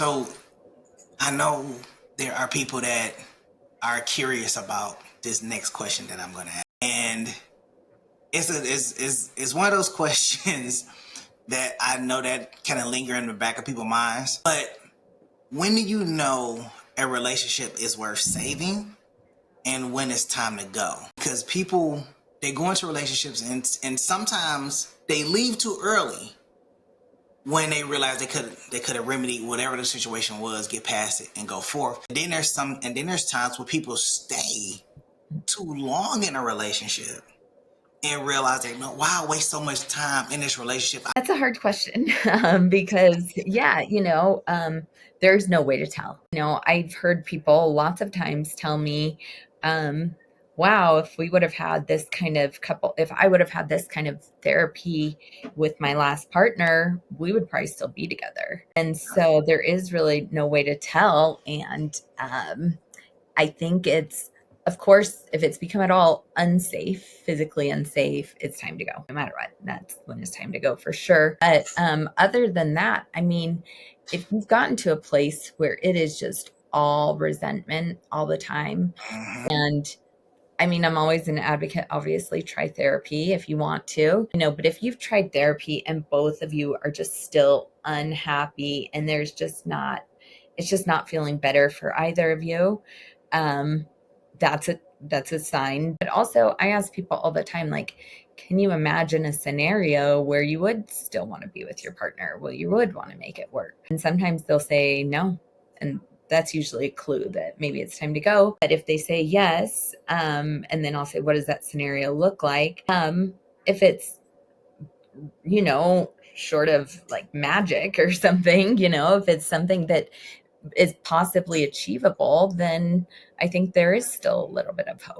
So I know there are people that are curious about this next question that I'm going to ask, and it's one of those questions that I know that kind of linger in the back of people's minds. But when do you know a relationship is worth saving, and when it's time to go? Because people, they go into relationships and sometimes they leave too early when they realize they could have remedied whatever the situation was, get past it, and go forth. And then there's times where people stay too long in a relationship and realize they know, wow, I waste so much time in this relationship. That's a hard question because, yeah, there's no way to tell. I've heard people lots of times tell me, um, wow, if we would have had this kind of couple, if I would have had this kind of therapy with my last partner, we would probably still be together. And so there is really no way to tell. And I think it's, of course, if it's become at all unsafe, physically unsafe, it's time to go. No matter what, that's when it's time to go for sure. But other than that, I mean, if you've gotten to a place where it is just all resentment all the time, Mhm. and I mean, I'm always an advocate, obviously, try therapy if you want to, but if you've tried therapy and both of you are just still unhappy and it's just not feeling better for either of you, um, that's a sign. But also, I ask people all the time, like, can you imagine a scenario where you would still want to be with your partner? Well, you would want to make it work. And sometimes they'll say no. And that's usually a clue that maybe it's time to go. But if they say yes, and then I'll say, what does that scenario look like? If it's, short of like magic or something, if it's something that is possibly achievable, then I think there is still a little bit of hope.